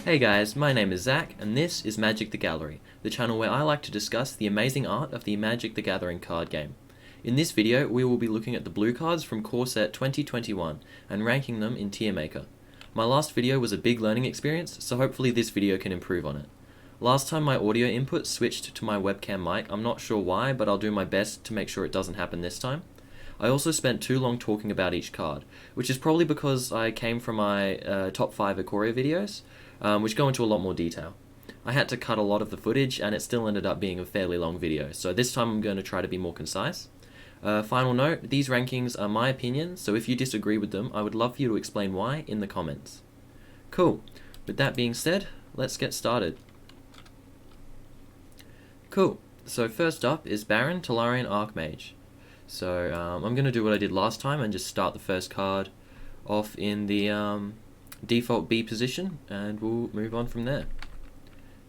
Hey guys, my name is Zach, and this is Magic the Gallery, the channel where I like to discuss the amazing art of the Magic the Gathering card game. In this video, we will be looking at the blue cards from Core Set 2021 and ranking them in Tier Maker. My last video was a big learning experience, so hopefully this video can improve on it. Last time my audio input switched to my webcam mic, I'm not sure why, but I'll do my best to make sure it doesn't happen this time. I also spent too long talking about each card, which is probably because I came from my top 5 Ikoria videos, which go into a lot more detail. I had to cut a lot of the footage and it still ended up being a fairly long video, so this time I'm going to try to be more concise. Final note, these rankings are my opinions, so if you disagree with them, I would love for you to explain why in the comments. Cool, with that being said, let's get started. Cool, so first up is Baron Talarian Archmage. So I'm going to do what I did last time and just start the first card off in the default B position, and we'll move on from there.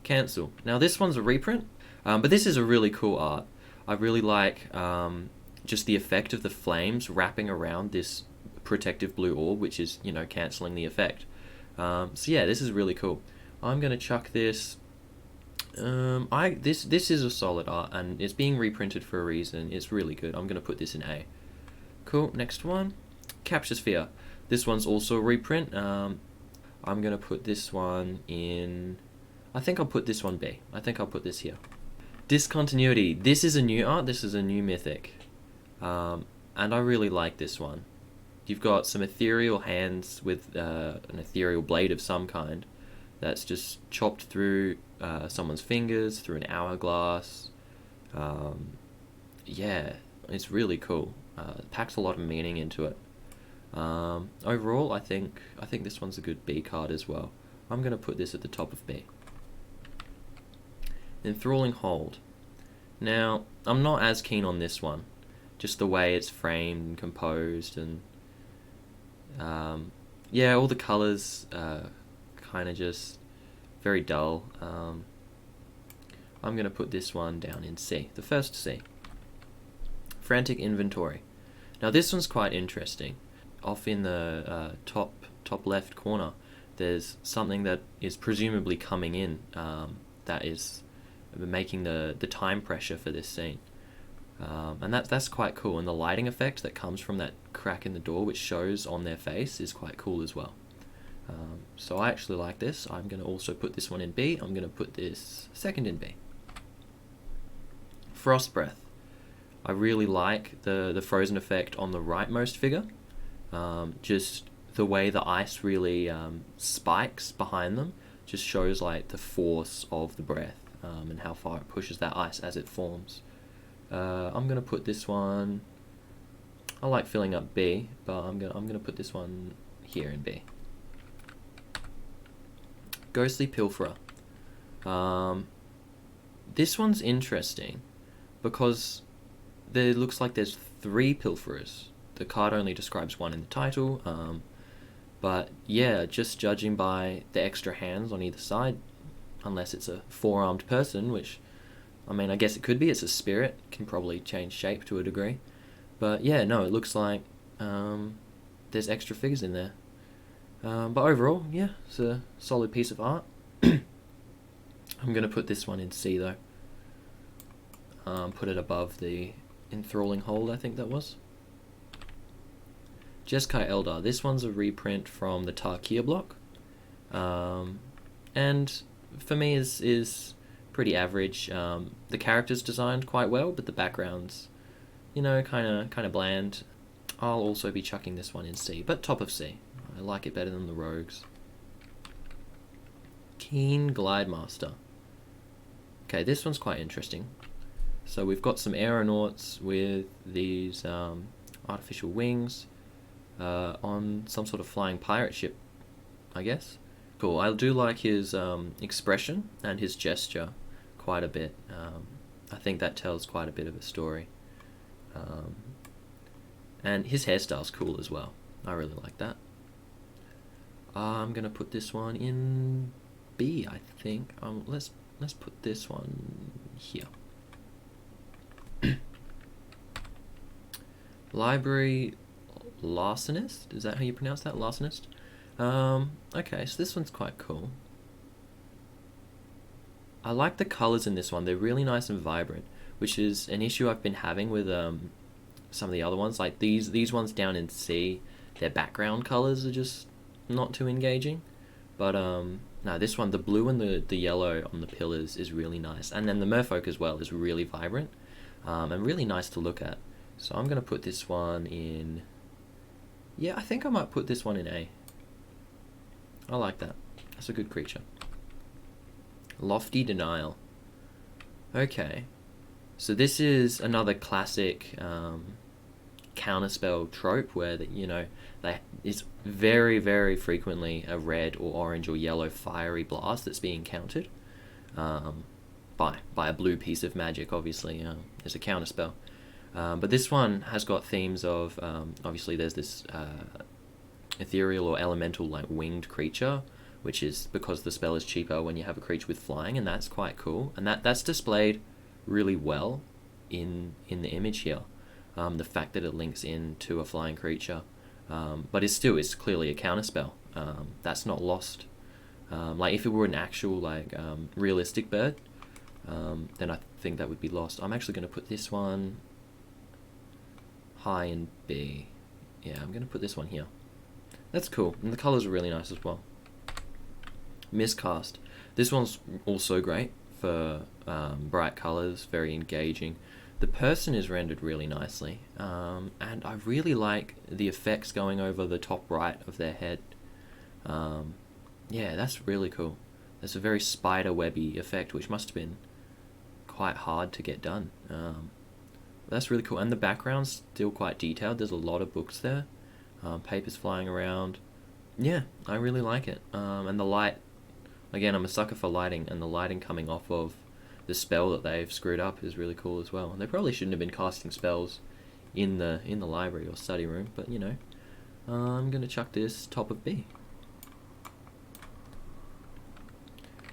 Cancel. Now this one's a reprint, but this is a really cool art. I really like just the effect of the flames wrapping around this protective blue orb, which is, you know, cancelling the effect. So yeah, this is really cool. I'm going to chuck this. This is a solid art, and it's being reprinted for a reason. It's really good. I'm going to put this in A. Cool, next one. Capture Sphere. This one's also a reprint. I'm going to put this one in... I think I'll put this one B. I think I'll put this here. Discontinuity. This is a new art. This is a new mythic. And I really like this one. You've got some ethereal hands with an ethereal blade of some kind that's just chopped through someone's fingers, through an hourglass. Yeah, it's really cool. It packs a lot of meaning into it. Overall, I think this one's a good B card as well. I'm going to put this at the top of B. Enthralling Hold. Now, I'm not as keen on this one. Just the way it's framed and composed, and yeah, all the colours kind of just very dull. I'm going to put this one down in C, the first C. Frantic Inventory. Now this one's quite interesting. Off in the top left corner, there's something that is presumably coming in that is making the time pressure for this scene. And that's quite cool, and the lighting effect that comes from that crack in the door, which shows on their face, is quite cool as well. So I actually like this. I'm going to also put this one in B. I'm going to put this second in B. Frost Breath. I really like the frozen effect on the rightmost figure. Just the way the ice really spikes behind them just shows like the force of the breath, and how far it pushes that ice as it forms. I'm gonna put this one. I like filling up B, but I'm gonna put this one here in B. Ghostly Pilferer. This one's interesting because there looks like there's 3 pilferers. The card only describes one in the title, but yeah, just judging by the extra hands on either side, unless it's a 4-armed person, which, I mean, I guess it could be, it's a spirit, can probably change shape to a degree. But yeah, no, it looks like there's extra figures in there. But overall, yeah, it's a solid piece of art. I'm going to put this one in C though. Put it above the Enthralling Hold, I think that was. Jeskai Eldar. This one's a reprint from the Tarkia block. And for me is pretty average. The character's designed quite well, but the background's, you know, kind of bland. I'll also be chucking this one in C, but top of C. I like it better than the Rogues. Keen Glidemaster. Okay, this one's quite interesting. So we've got some aeronauts with these artificial wings on some sort of flying pirate ship, I guess. Cool. I do like his expression and his gesture quite a bit. I think that tells quite a bit of a story. And his hairstyle's cool as well. I really like that. I'm gonna put this one in B, I think. Let's put this one here. Library Larcenist? Is that how you pronounce that? Larcenist? Okay, so this one's quite cool. I like the colors in this one. They're really nice and vibrant, which is an issue I've been having with some of the other ones. Like these ones down in C, their background colors are just not too engaging. But no, this one, the blue and the yellow on the pillars is really nice, and then the merfolk as well is really vibrant and really nice to look at. So I'm gonna put this one in. Yeah, I think I might put this one in A. I like that. That's a good creature. Lofty Denial. Okay, so this is another classic counterspell trope where it's very, very frequently a red or orange or yellow fiery blast that's being countered by a blue piece of magic, obviously, as a counterspell. But this one has got themes of, obviously there's this ethereal or elemental like winged creature, which is because the spell is cheaper when you have a creature with flying, and that's quite cool. And that's displayed really well in the image here. The fact that it links into a flying creature, but it's clearly a counterspell. That's not lost. Like if it were an actual like realistic bird, then I think that would be lost. I'm actually going to put this one high in B. Yeah, I'm going to put this one here. That's cool, and the colors are really nice as well. Miscast. This one's also great for bright colors, very engaging. The person is rendered really nicely, and I really like the effects going over the top right of their head. Yeah, that's really cool. There's a very spider webby effect, which must have been quite hard to get done. That's really cool, and the background's still quite detailed. There's a lot of books there, papers flying around. Yeah, I really like it. And the light, again, I'm a sucker for lighting, and the lighting coming off of the spell that they've screwed up is really cool as well. They probably shouldn't have been casting spells in the library or study room, but you know, I'm gonna chuck this top of B.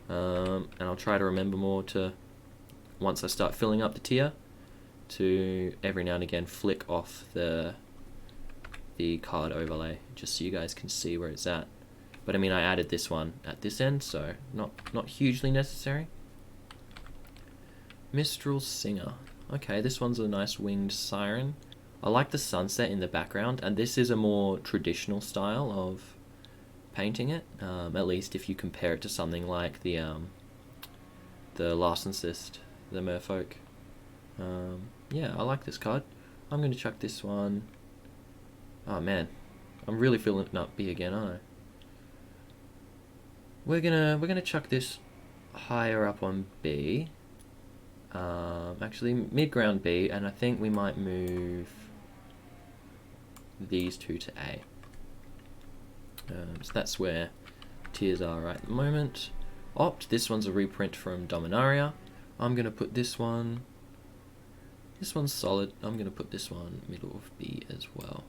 And I'll try to remember more to, once I start filling up the tier, to every now and again flick off the card overlay just so you guys can see where it's at. But I mean, I added this one at this end, so not hugely necessary. Mistral Singer. Okay, this one's a nice winged siren. I like the sunset in the background, and this is a more traditional style of painting it, at least if you compare it to something like the Larcenist, the Merfolk. Yeah, I like this card. I'm going to chuck this one. Oh man, I'm really feeling up B again, aren't I? We're gonna chuck this higher up on B. Actually mid-ground B, and I think we might move these two to A. So that's where tiers are right at the moment. Opt, this one's a reprint from Dominaria. I'm gonna put this one. This one's solid. I'm gonna put this one middle of B as well.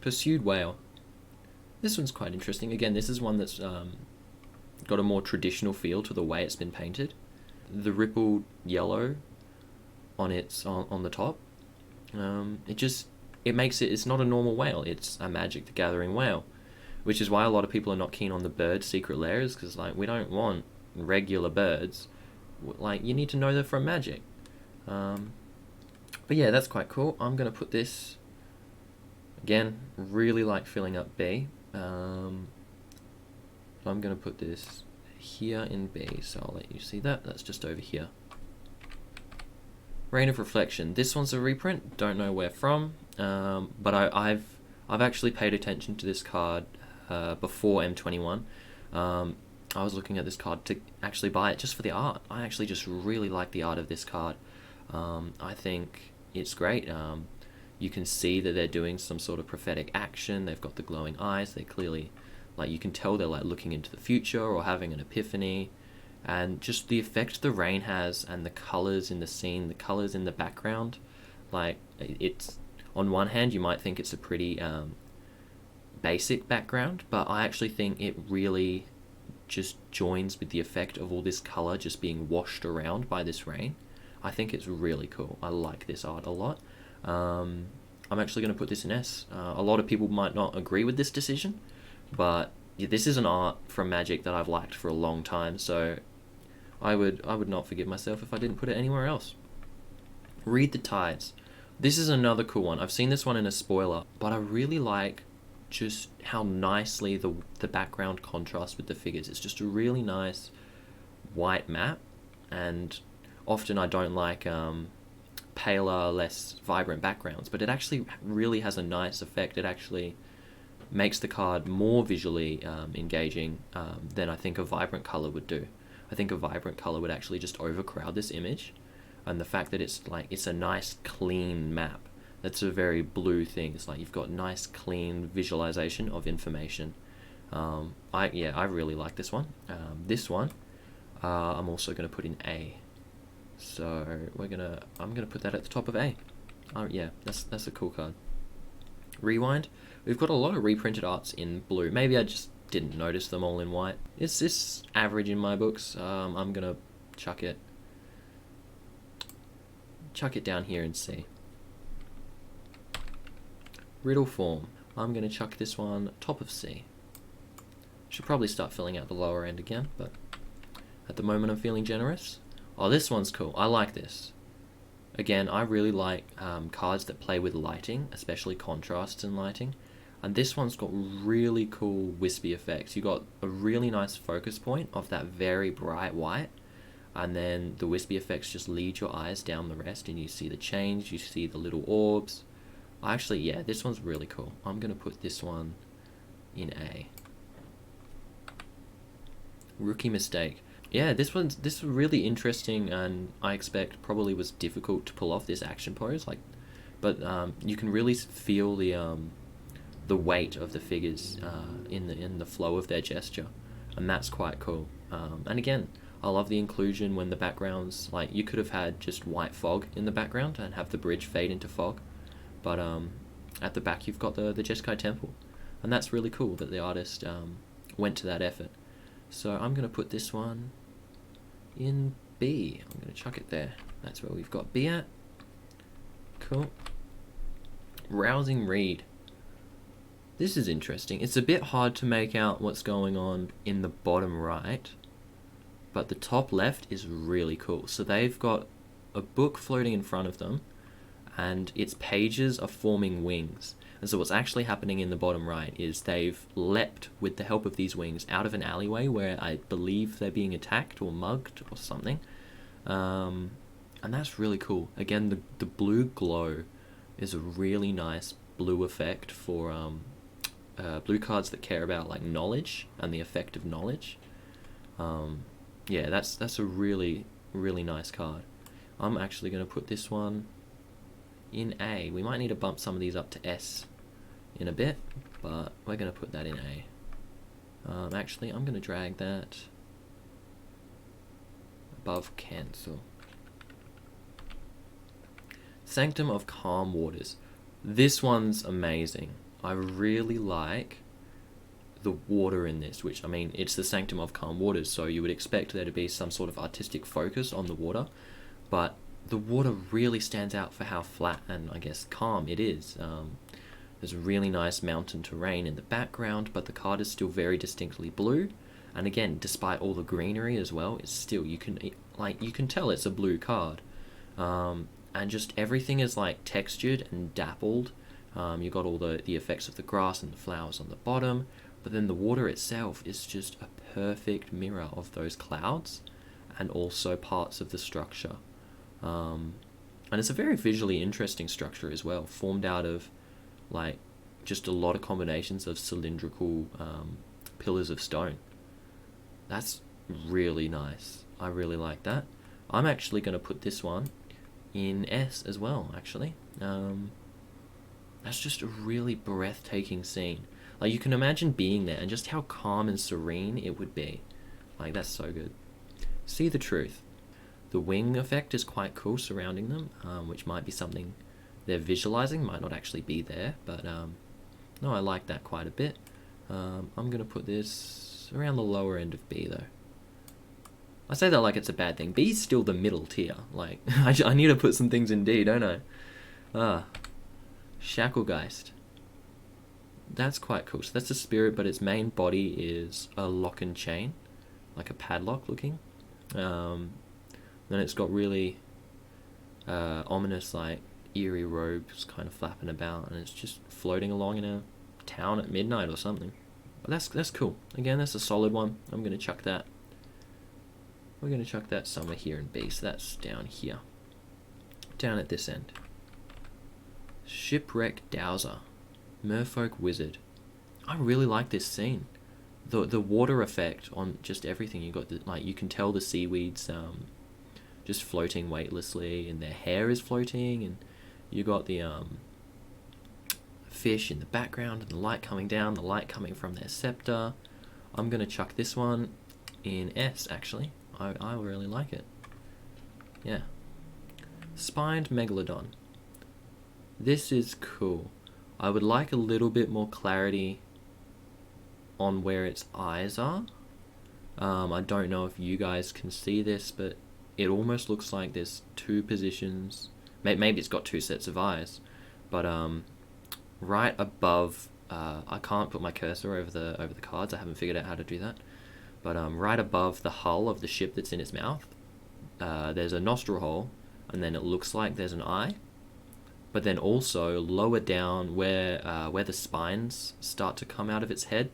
Pursued Whale. This one's quite interesting. Again, this is one that's got a more traditional feel to the way it's been painted. The rippled yellow on the top, it makes it's not a normal whale. It's a Magic the Gathering whale, which is why a lot of people are not keen on the bird secret lairs, because like we don't want regular birds. Like you need to know they're from Magic. But yeah, that's quite cool. I'm gonna put this. Again, really like filling up B. So I'm going to put this here in B, so I'll let you see that. That's just over here. Rain of Reflection. This one's a reprint. Don't know where from, but I've actually paid attention to this card before M21. I was looking at this card to actually buy it just for the art. I actually just really like the art of this card. I think it's great. You can see that they're doing some sort of prophetic action. They've got the glowing eyes. They clearly, like, you can tell they're like looking into the future or having an epiphany. And just the effect the rain has and the colors in the scene, the colors in the background, like, it's, on one hand you might think it's a pretty basic background, but I actually think it really just joins with the effect of all this color just being washed around by this rain. I think it's really cool. I like this art a lot. I'm actually going to put this in S. A lot of people might not agree with this decision, but yeah, this is an art from Magic that I've liked for a long time, so I would not forgive myself if I didn't put it anywhere else. Read the Tides. This is another cool one. I've seen this one in a spoiler, but I really like just how nicely the background contrasts with the figures. It's just a really nice white map, and often I don't like paler, less vibrant backgrounds, but it actually really has a nice effect. It actually makes the card more visually engaging than I think a vibrant color would do. I think a vibrant color would actually just overcrowd this image, and the fact that it's a nice clean map, that's a very blue thing. It's like you've got nice clean visualization of information. I really like this one. This one I'm also going to put in A, so I'm gonna put that at the top of A. Yeah, that's a cool card. Rewind. We've got a lot of reprinted arts in blue. Maybe I just didn't notice them all in white. It's this average in my books. I'm gonna chuck it down here and C. Riddle form. I'm gonna chuck this one top of C. Should probably start filling out the lower end again, but at the moment I'm feeling generous. Oh, this one's cool. I like this. Again, I really like cards that play with lighting, especially contrasts and lighting. And this one's got really cool wispy effects. You got a really nice focus point of that very bright white, and then the wispy effects just lead your eyes down the rest, and you see the change, you see the little orbs. Actually, yeah, this one's really cool. I'm going to put this one in A. Rookie mistake. Yeah, this is really interesting, and I expect probably was difficult to pull off this action pose. But you can really feel the weight of the figures in the flow of their gesture, and that's quite cool. And again, I love the inclusion when the backgrounds, like, you could have had just white fog in the background and have the bridge fade into fog, but at the back you've got the Jeskai Temple, and that's really cool that the artist went to that effort. So I'm going to put this one in B. I'm going to chuck it there. That's where we've got B at. Cool. Rousing read. This is interesting. It's a bit hard to make out what's going on in the bottom right, but the top left is really cool. So they've got a book floating in front of them, and its pages are forming wings. And so what's actually happening in the bottom right is they've leapt, with the help of these wings, out of an alleyway where I believe they're being attacked or mugged or something. And that's really cool. Again, the blue glow is a really nice blue effect for blue cards that care about like knowledge and the effect of knowledge. Yeah, that's a really, really nice card. I'm actually going to put this one in A. We might need to bump some of these up to S in a bit, but we're going to put that in A. Actually, I'm going to drag that above cancel. Sanctum of Calm Waters. This one's amazing. I really like the water in this, which, I mean, it's the Sanctum of Calm Waters, so you would expect there to be some sort of artistic focus on the water, but the water really stands out for how flat and, I guess, calm it is. There's a really nice mountain terrain in the background, but the card is still very distinctly blue. And again, despite all the greenery as well, it's still, you can tell it's a blue card. And just everything is like textured and dappled. You've got all the effects of the grass and the flowers on the bottom, but then the water itself is just a perfect mirror of those clouds and also parts of the structure. And it's a very visually interesting structure as well, formed out of like just a lot of combinations of cylindrical pillars of stone. That's really nice. I really like that. I'm actually going to put this one in S as well, actually. That's just a really breathtaking scene. Like, you can imagine being there and just how calm and serene it would be. Like, that's so good. See the Truth. The wing effect is quite cool surrounding them, which might be something they're visualizing, might not actually be there, but no, I like that quite a bit. I'm going to put this around the lower end of B, though. I say that like it's a bad thing. B's still the middle tier. Like, I need to put some things in D, don't I? Shacklegeist. that's quite cool. So that's a spirit, but its main body is a lock and chain, like a padlock looking. Then it's got really ominous, like eerie robes kind of flapping about, and it's just floating along in a town at midnight or something. But that's cool. Again, that's a solid one. I'm gonna chuck that. We're gonna chuck that somewhere here in B. So that's down here, down at this end. Shipwreck Dowser, Merfolk Wizard. I really like this scene. The water effect on just everything. You got like you can tell the seaweeds just floating weightlessly, and their hair is floating, and you got the fish in the background, and the light coming down, the light coming from their scepter. I'm gonna chuck this one in S. Actually, I really like it. Yeah. Spined Megalodon. This is cool. I would like a little bit more clarity on where its eyes are. I don't know if you guys can see this, but it almost looks like there's two positions. Maybe it's got two sets of eyes, but right above, I can't put my cursor over the cards. I haven't figured out how to do that. But right above the hull of the ship that's in its mouth, there's a nostril hole, and then it looks like there's an eye. But then also lower down where the spines start to come out of its head,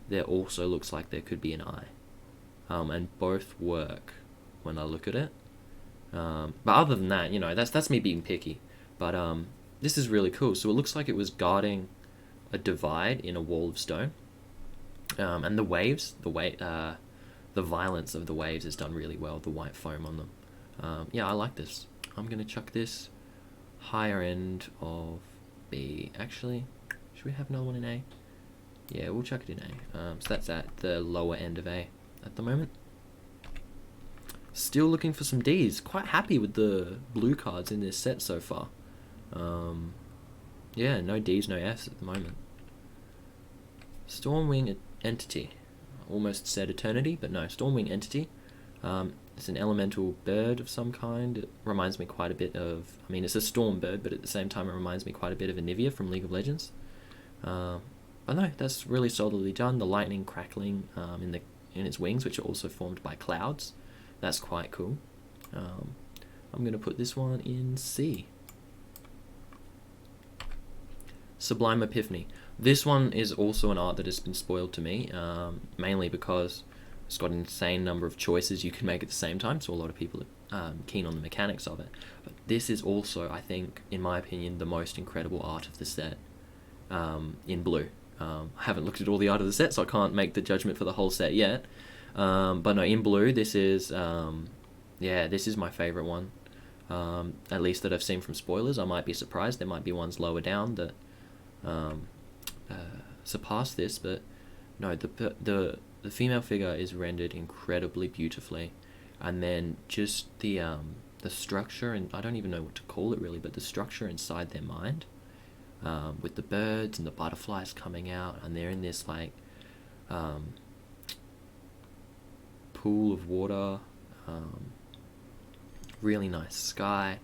there also looks like there could be an eye. And both work when I look at it. But other than that, that's me being picky. But this is really cool. So it looks like it was guarding a divide in a wall of stone. And the waves, the violence of the waves is done really well. The white foam on them. Yeah, I like this. I'm gonna chuck this higher end of B. Actually, should we have another one in A? Yeah, we'll chuck it in A. So that's at the lower end of A at the moment. Still looking for some Ds. Quite happy with the blue cards in this set so far. Yeah, no Ds, no Fs at the moment. Stormwing Entity. Almost said Eternity, but no, Stormwing Entity. It's an elemental bird of some kind. It reminds me quite a bit of... I mean, it's a storm bird, but at the same time it reminds me quite a bit of Anivia from League of Legends. But no, that's really solidly done. The lightning crackling in its wings, which are also formed by clouds. That's quite cool. I'm going to put this one in C. Sublime Epiphany. This one is also an art that has been spoiled to me, mainly because it's got an insane number of choices you can make at the same time, so a lot of people are keen on the mechanics of it. But this is also, I think, in my opinion, the most incredible art of the set in blue. I haven't looked at all the art of the set, so I can't make the judgment for the whole set yet. But no, in blue, this is, this is my favourite one. At least that I've seen from spoilers. I might be surprised. There might be ones lower down that surpass this, but no, the female figure is rendered incredibly beautifully, and then just the structure, and I don't even know what to call it really, but the structure inside their mind, with the birds and the butterflies coming out, and they're in this like pool of water, really nice sky.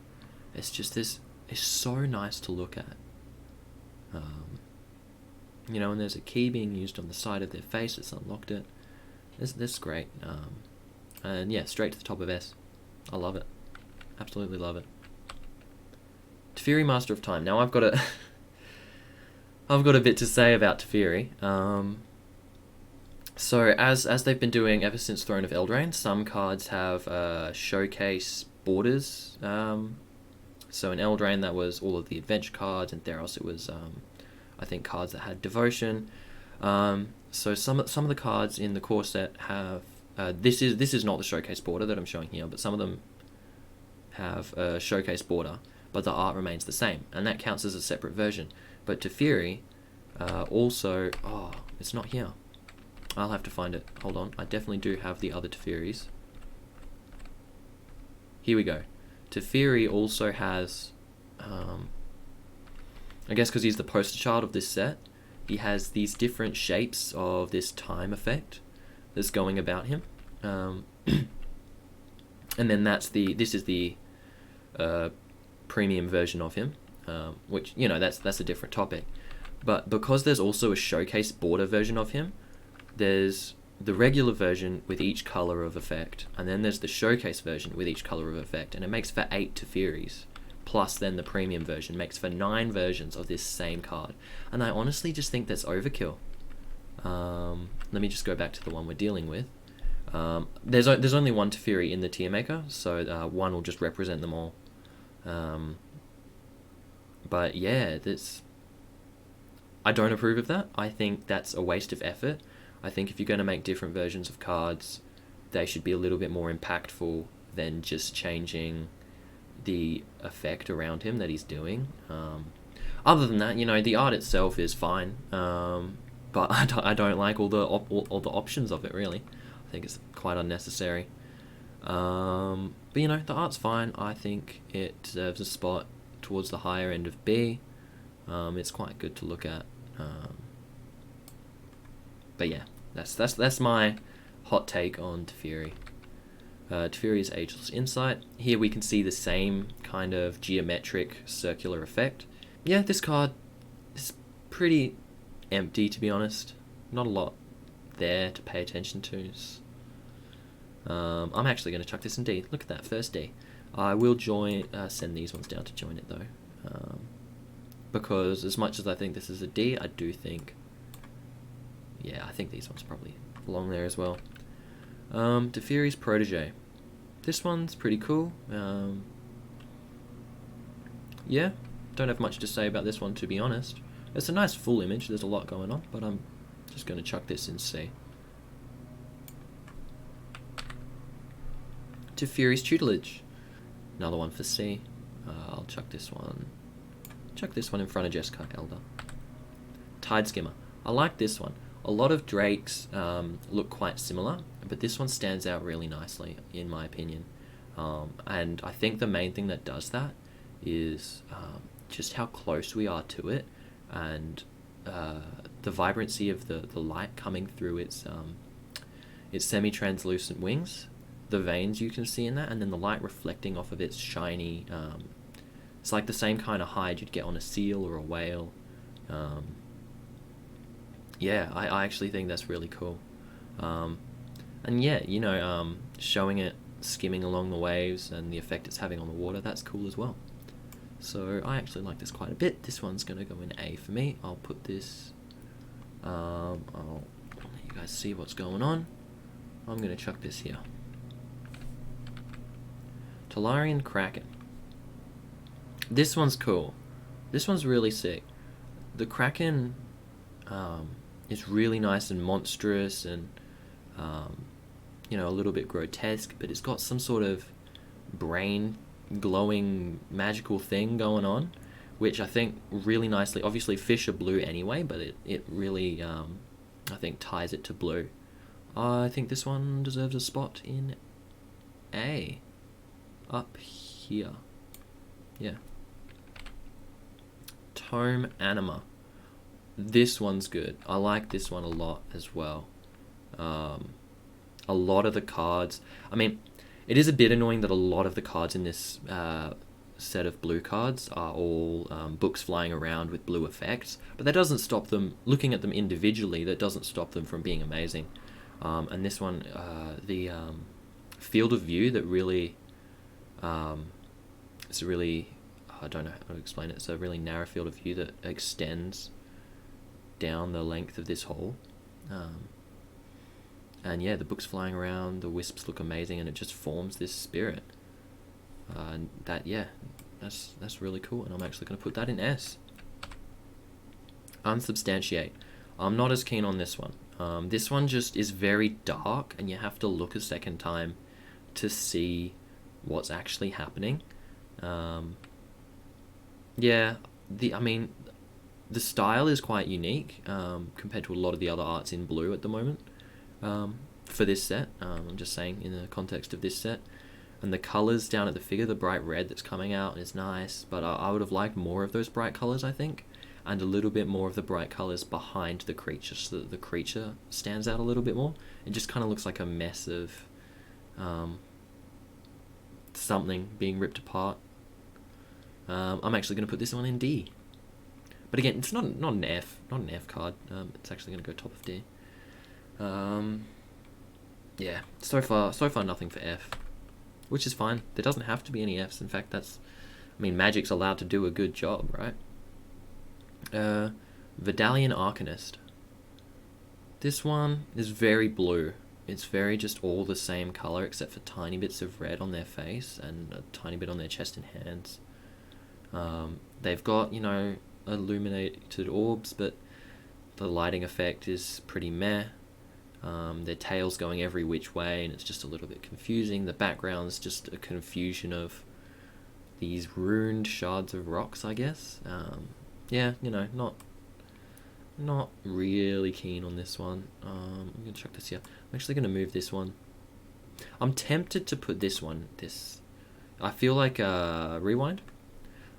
It's just this. It's so nice to look at. And there's a key being used on the side of their face that's unlocked it. This great. And yeah, straight to the top of S. I love it. Absolutely love it. Teferi, Master of Time. Now I've got a bit to say about Teferi. So as they've been doing ever since Throne of Eldraine, some cards have showcase borders. So in Eldraine that was all of the adventure cards, and Theros it was I think cards that had devotion. So some of the cards in the core set have this is not the showcase border that I'm showing here, but some of them have a showcase border, but the art remains the same, and that counts as a separate version. But Teferi also, it's not here. I'll have to find it. Hold on, I definitely do have the other Teferis. Here we go. Teferi also has, I guess because he's the poster child of this set, he has these different shapes of this time effect that's going about him. And then this is the premium version of him, which, that's a different topic. But because there's also a showcase border version of him, there's the regular version with each color of effect, and then there's the showcase version with each color of effect, and it makes for 8 Teferis. Plus then the premium version makes for 9 versions of this same card. And I honestly just think that's overkill. Let me just go back to the one we're dealing with. There's only one Teferi in the tier maker, so one will just represent them all. But yeah, I don't approve of that. I think that's a waste of effort. I think if you're going to make different versions of cards, they should be a little bit more impactful than just changing the effect around him that he's doing. Other than that, the art itself is fine, but I don't like all the options of it, really. I think it's quite unnecessary. But the art's fine. I think it deserves a spot towards the higher end of B. It's quite good to look at. But yeah, that's my hot take on Teferi. Teferi's Ageless Insight. Here we can see the same kind of geometric circular effect. Yeah, this card is pretty empty, to be honest. Not a lot there to pay attention to. I'm actually going to chuck this in D. Look at that, first D. I will send these ones down to join it though. Because as much as I think this is a D, I do think... Yeah, I think these ones probably belong there as well. Teferi's Protege. This one's pretty cool. Yeah, don't have much to say about this one, to be honest. It's a nice full image, there's a lot going on, but I'm just going to chuck this in C. Teferi's Tutelage. Another one for C. I'll chuck this one in front of Jessica Elder. Tide Skimmer. I like this one. A lot of drakes look quite similar, but this one stands out really nicely, in my opinion. And I think the main thing that does that is just how close we are to it, and the vibrancy of the light coming through its semi-translucent wings, the veins you can see in that, and then the light reflecting off of its shiny... it's like the same kind of hide you'd get on a seal or a whale. Yeah, I actually think that's really cool. And yeah, showing it skimming along the waves and the effect it's having on the water, that's cool as well. So I actually like this quite a bit. This one's going to go in A for me. I'll put this... I'll let you guys see what's going on. I'm going to chuck this here. Talarian Kraken. This one's cool. This one's really sick. The Kraken is really nice and monstrous and, a little bit grotesque, but it's got some sort of brain glowing magical thing going on, which I think really nicely... Obviously, fish are blue anyway, but it really, I think, ties it to blue. I think this one deserves a spot in A. Up here. Yeah. Tome Anima. This one's good. I like this one a lot as well. A lot of the cards... I mean, it is a bit annoying that a lot of the cards in this set of blue cards are all books flying around with blue effects, but that doesn't stop them... Looking at them individually, that doesn't stop them from being amazing. And this one, the field of view that really... it's a really... I don't know how to explain it. It's a really narrow field of view that extends down the length of this hole. And yeah, the book's flying around, the wisps look amazing, and it just forms this spirit. And that's really cool, and I'm actually going to put that in S. Unsubstantiate. I'm not as keen on this one. This one just is very dark, and you have to look a second time to see what's actually happening. Yeah, the style is quite unique compared to a lot of the other arts in blue at the moment for this set. I'm just saying in the context of this set. And the colours down at the figure, the bright red that's coming out is nice, but I would have liked more of those bright colours, I think, and a little bit more of the bright colours behind the creature so that the creature stands out a little bit more. It just kind of looks like a mess of something being ripped apart. I'm actually going to put this one in D. But again, it's not an F card. It's actually going to go top of D. Yeah, so far nothing for F, which is fine. There doesn't have to be any Fs. In fact, Magic's allowed to do a good job, right? Vidalian Arcanist. This one is very blue. It's very just all the same color except for tiny bits of red on their face and a tiny bit on their chest and hands. They've got, illuminated orbs, but the lighting effect is pretty meh. Their tail's going every which way and it's just a little bit confusing. The background's just a confusion of these ruined shards of rocks, I guess. Yeah, not really keen on this one. I'm going to chuck this here. I'm actually going to move this one. I'm tempted to put this one, I feel like Rewind.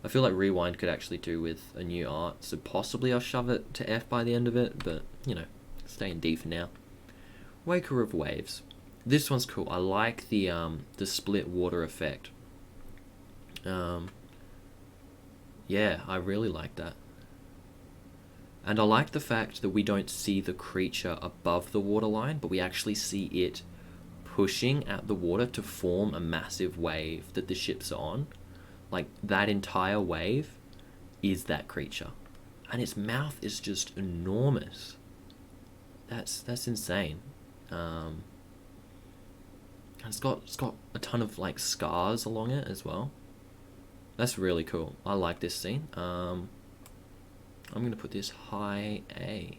I feel like Rewind could actually do with a new art, so possibly I'll shove it to F by the end of it, but, stay in D for now. Waker of Waves. This one's cool. I like the split water effect. Yeah, I really like that. And I like the fact that we don't see the creature above the waterline, but we actually see it pushing at the water to form a massive wave that the ships are on. Like, that entire wave is that creature. And its mouth is just enormous. That's insane. And it's got a ton of, scars along it as well. That's really cool. I like this scene. I'm going to put this high A.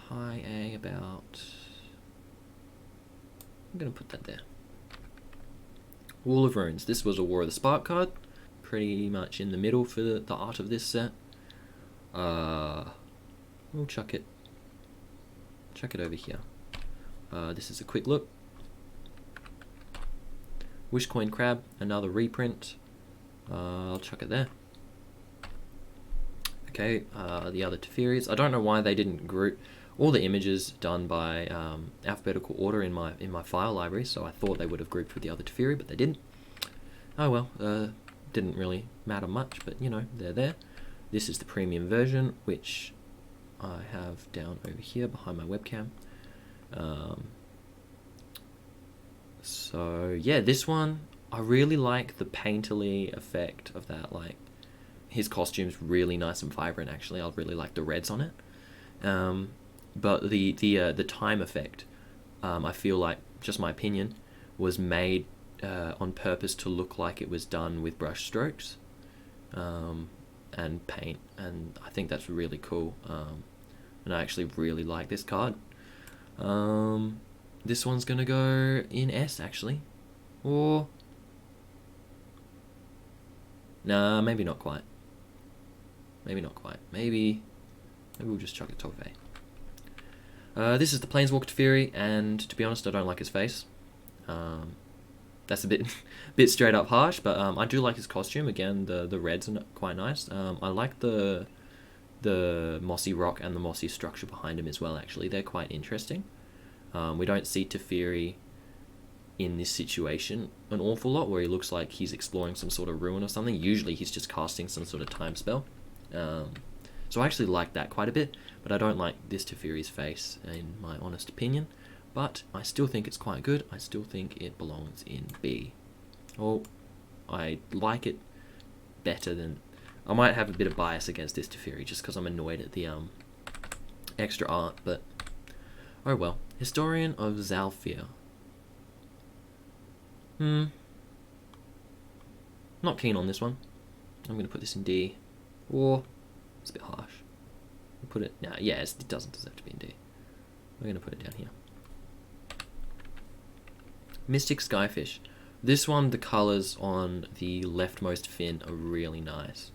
High A about... I'm going to put that there. Wall of Runes. This was a War of the Spark card. Pretty much in the middle for the art of this set. We'll chuck it. Chuck it over here. This is a quick look. Wishcoin Crab, another reprint. I'll chuck it there. Okay, the other Teferis. I don't know why they didn't group all the images done by alphabetical order in my file library, so I thought they would have grouped with the other Teferi, but they didn't. Oh well, didn't really matter much, but they're there. This is the premium version, which I have down over here behind my webcam. So yeah, this one, I really like the painterly effect of that. Like, his costume's really nice and vibrant. Actually, I really like the reds on it. But the time effect, I feel like, just my opinion, was made on purpose to look like it was done with brush strokes and paint, and I think that's really cool. And I actually really like this card. This one's gonna go in S, actually, or nah, maybe not quite. Maybe not quite. Maybe we'll just chuck it top of A. This is the Planeswalker Teferi, and to be honest, I don't like his face. That's a bit straight up harsh, but I do like his costume. Again, the reds are quite nice. I like the mossy rock and the mossy structure behind him as well. Actually, they're quite interesting. We don't see Teferi in this situation an awful lot, where he looks like he's exploring some sort of ruin or something. Usually, he's just casting some sort of time spell. So I actually like that quite a bit, but I don't like this Teferi's face, in my honest opinion. But I still think it's quite good. I still think it belongs in B. Oh, I like it better than... I might have a bit of bias against this Teferi just because I'm annoyed at the extra art, but oh well. Historian of Zalfir. Not keen on this one. I'm going to put this in D. Or, it's a bit harsh. We'll put it... Nah, yeah, it doesn't deserve to be in D. We're going to put it down here. Mystic Skyfish. This one, the colours on the leftmost fin are really nice.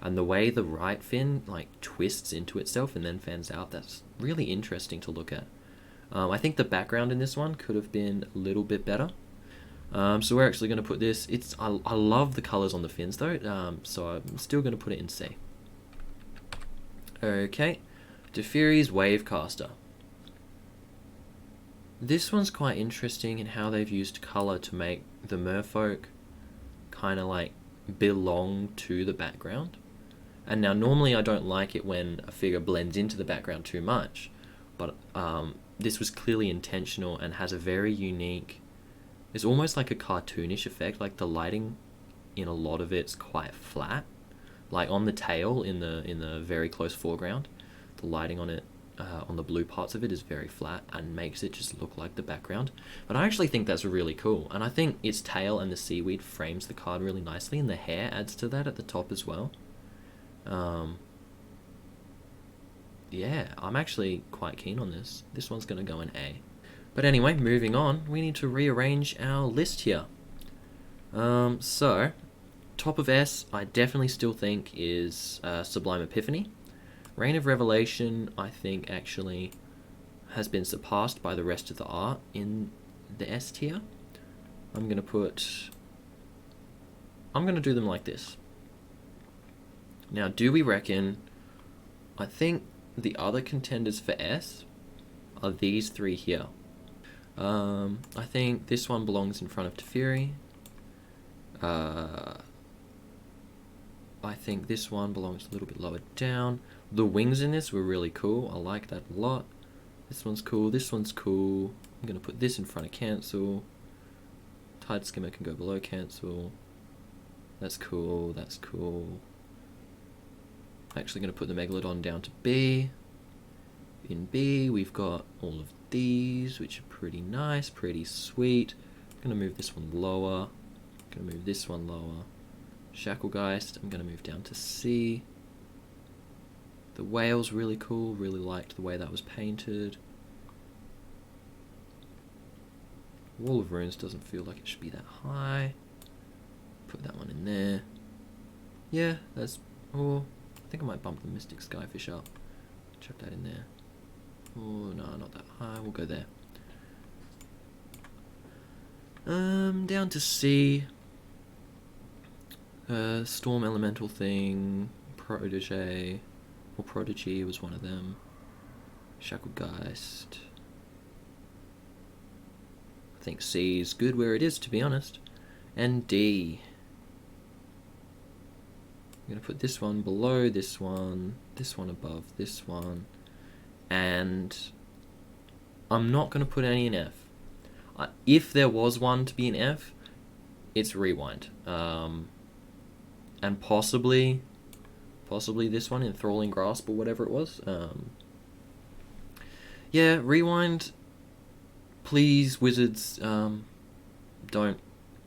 And the way the right fin twists into itself and then fans out, that's really interesting to look at. I think the background in this one could have been a little bit better. So we're actually going to put this... I love the colours on the fins though, so I'm still going to put it in C. Okay, Teferi's Wavecaster. This one's quite interesting in how they've used colour to make the merfolk kind of belong to the background. And now normally I don't like it when a figure blends into the background too much, but this was clearly intentional and has a very unique, it's almost like a cartoonish effect, like the lighting in a lot of it's quite flat. Like on the tail in the very close foreground, the lighting on it, on the blue parts of it is very flat and makes it just look like the background. But I actually think that's really cool, and I think its tail and the seaweed frames the card really nicely, and the hair adds to that at the top as well. Yeah, I'm actually quite keen on this. This one's going to go in A. But anyway, moving on, we need to rearrange our list here. So, top of S, I definitely still think is Sublime Epiphany. Reign of Revelation, I think, actually has been surpassed by the rest of the art in the S tier. I'm going to do them like this. Now, do we reckon, I think the other contenders for S are these three here. I think this one belongs in front of Teferi. I think this one belongs a little bit lower down. The wings in this were really cool. I like that a lot. This one's cool. This one's cool. I'm going to put this in front of Cancel. Tide Skimmer can go below Cancel. That's cool. That's cool. Actually going to put the Megalodon down to B. In B, we've got all of these, which are pretty nice, pretty sweet. I'm going to move this one lower. I'm going to move this one lower. Shacklegeist, I'm going to move down to C. The whale's really cool, really liked the way that was painted. Wall of Runes doesn't feel like it should be that high. Put that one in there. Yeah, that's... Oh, I think I might bump the Mystic Skyfish up. Chuck that in there. Oh, no, not that high. We'll go there. Down to C. Storm Elemental thing. Protege. Or Prodigy was one of them. Shacklegeist. I think C is good where it is, to be honest. And D. I'm going to put this one below this one above this one, and I'm not going to put any in F. If there was one to be in F, it's Rewind. And possibly this one, Enthralling Grasp or whatever it was. Yeah, Rewind, please, Wizards, don't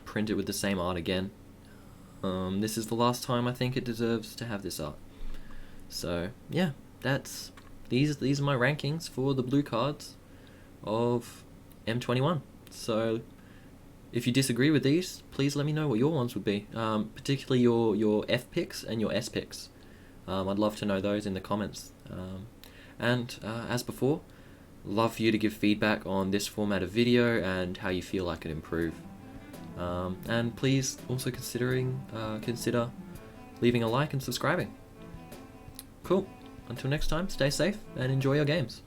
print it with the same art again. This is the last time I think it deserves to have this art. So yeah, these are my rankings for the blue cards of M21. So if you disagree with these, please let me know what your ones would be, particularly your F picks and your S picks. I'd love to know those in the comments. And as before, love for you to give feedback on this format of video and how you feel I could improve. And please also consider leaving a like and subscribing. Cool. Until next time, stay safe and enjoy your games.